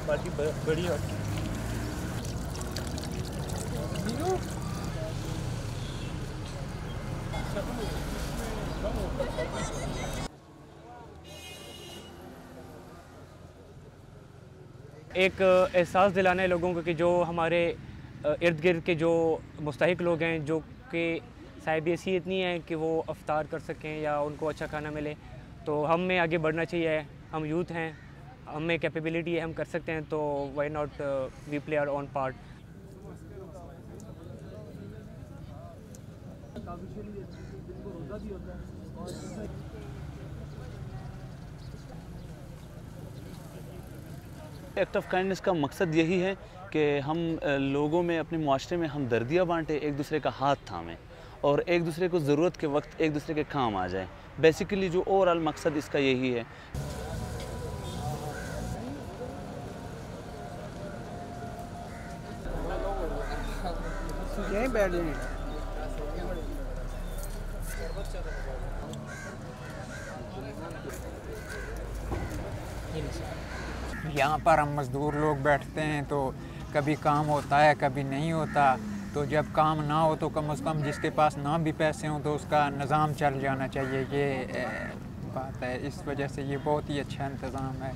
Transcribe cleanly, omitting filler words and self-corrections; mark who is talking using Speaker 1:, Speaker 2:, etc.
Speaker 1: बाल्टी बड़ी होती है।
Speaker 2: एक एहसास दिलाना है लोगों को कि जो हमारे इर्द गिर्द के जो मुस्तहिक लोग हैं, जो कि साहिब हैसियत इतनी है कि वो अफ्तार कर सकें या उनको अच्छा खाना मिले, तो हम में आगे बढ़ना चाहिए। हम यूथ हैं, हम में कैपेबिलिटी है, हम कर सकते हैं, तो why not we play our own part.
Speaker 3: Act of kindness का मकसद यही है कि हम लोगों में, अपने माशरे में हमदर्दियाँ बांटें, एक दूसरे का हाथ थामें और एक दूसरे को ज़रूरत के वक्त एक दूसरे के काम आ जाएं। बेसिकली जो ओवरऑल मकसद इसका यही है।
Speaker 4: यहीं बैठ जाइए।
Speaker 5: यहाँ पर हम मज़दूर लोग बैठते हैं तो कभी काम होता है, कभी नहीं होता। तो जब काम ना हो तो कम से कम जिसके पास ना भी पैसे हों तो उसका निज़ाम चल जाना चाहिए, ये बात है। इस वजह से ये बहुत ही अच्छा इंतज़ाम है।